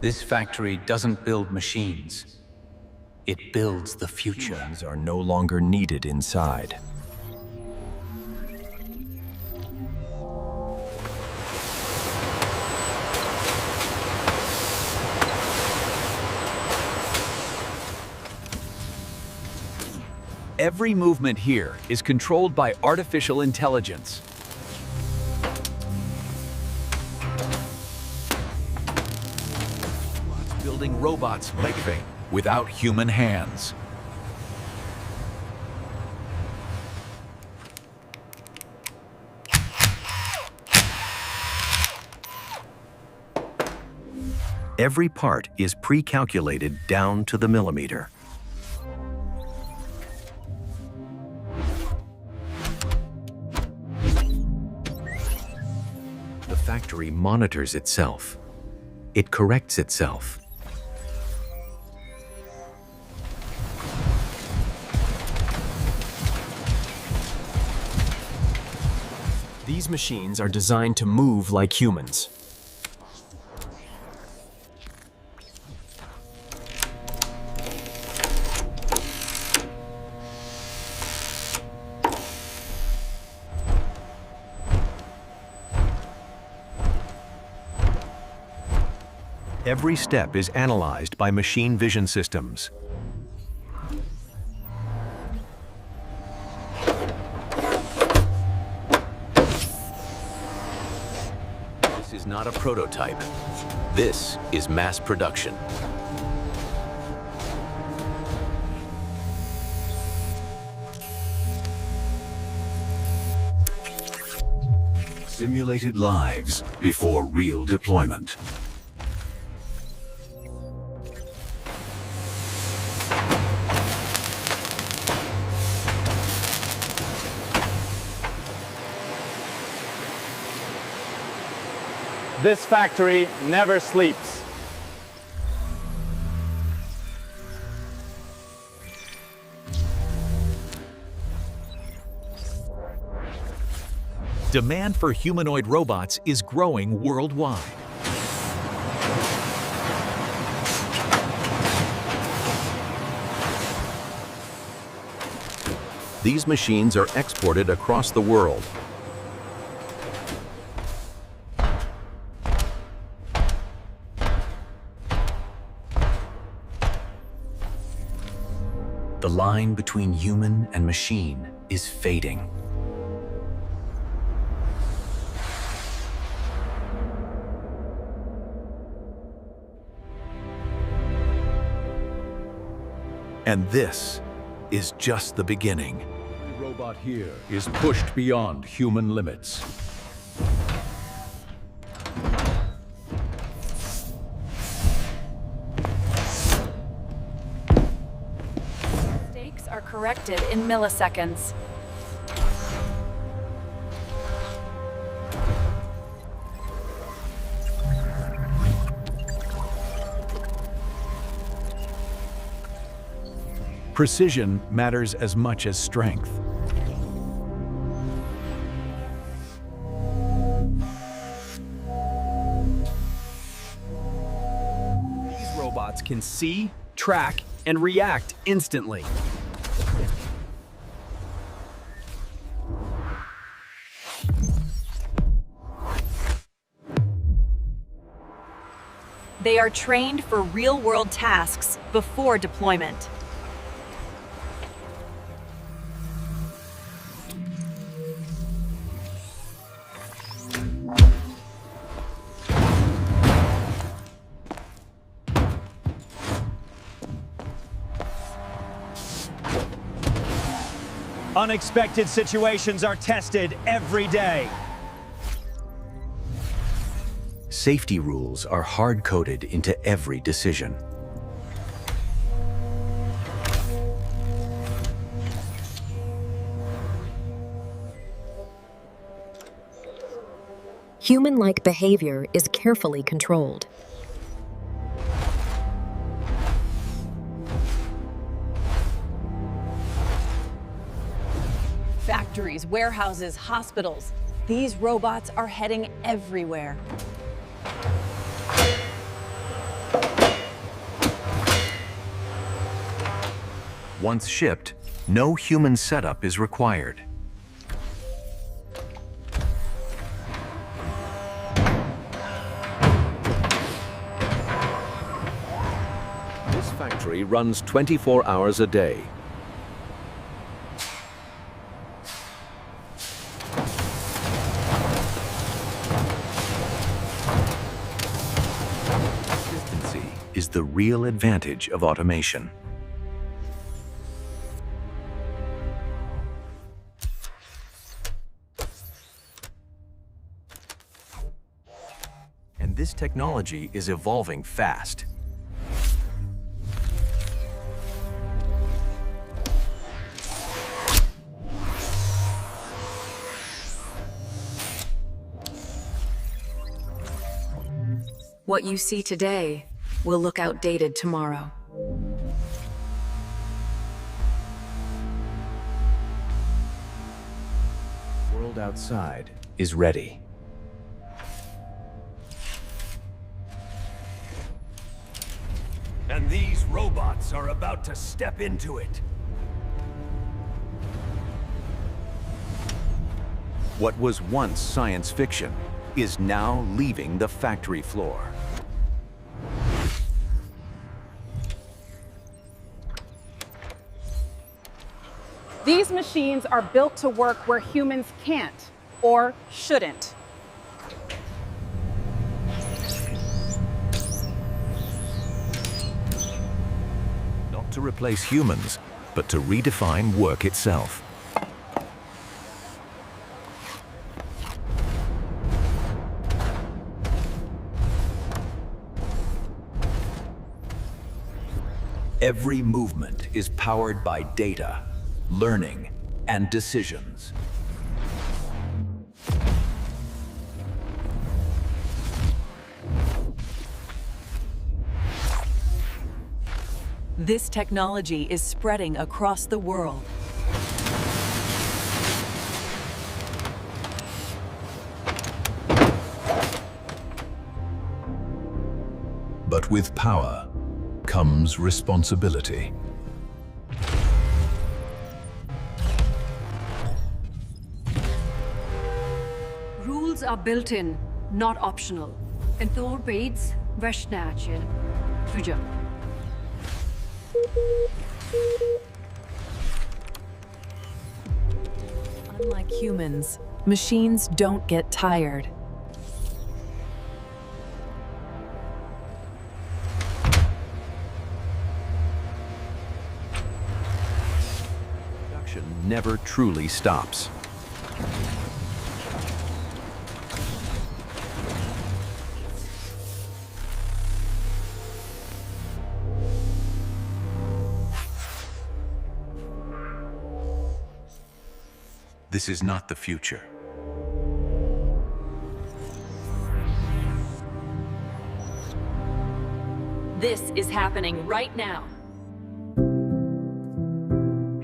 This factory doesn't build machines. It builds the future. Humans are no longer needed inside. Every movement here is controlled by artificial intelligence. Building robots living without human hands. Every part is pre-calculated down to the millimeter. The factory monitors itself. It corrects itself. These machines are designed to move like humans. Every step is analyzed by machine vision systems. This is not a prototype. This is mass production. Simulated lives before real deployment. This factory never sleeps. Demand for humanoid robots is growing worldwide. These machines are exported across the world. The line between human and machine is fading. And this is just the beginning. The robot here is pushed beyond human limits. Mistakes are corrected in milliseconds. Precision matters as much as strength. These robots can see, track, and react instantly. They are trained for real-world tasks before deployment. Unexpected situations are tested every day. Safety rules are hard-coded into every decision. Human-like behavior is carefully controlled. Factories, warehouses, hospitals. These robots are heading everywhere. Once shipped, no human setup is required. This factory runs 24 hours a day. Consistency is the real advantage of automation. And this technology is evolving fast. What you see today will look outdated tomorrow. The world outside is ready. And these robots are about to step into it. What was once science fiction is now leaving the factory floor. These machines are built to work where humans can't or shouldn't. Not to replace humans, but to redefine work itself. Every movement is powered by data, learning, and decisions. This technology is spreading across the world. But with power comes responsibility. Rules are built in, not optional. En voorbeeld, versnatje, truje. Unlike humans, machines don't get tired. Production never truly stops. This is not the future. This is happening right now.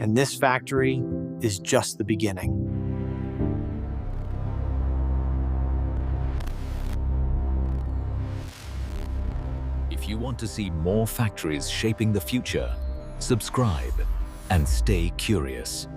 And this factory is just the beginning. If you want to see more factories shaping the future, subscribe and stay curious.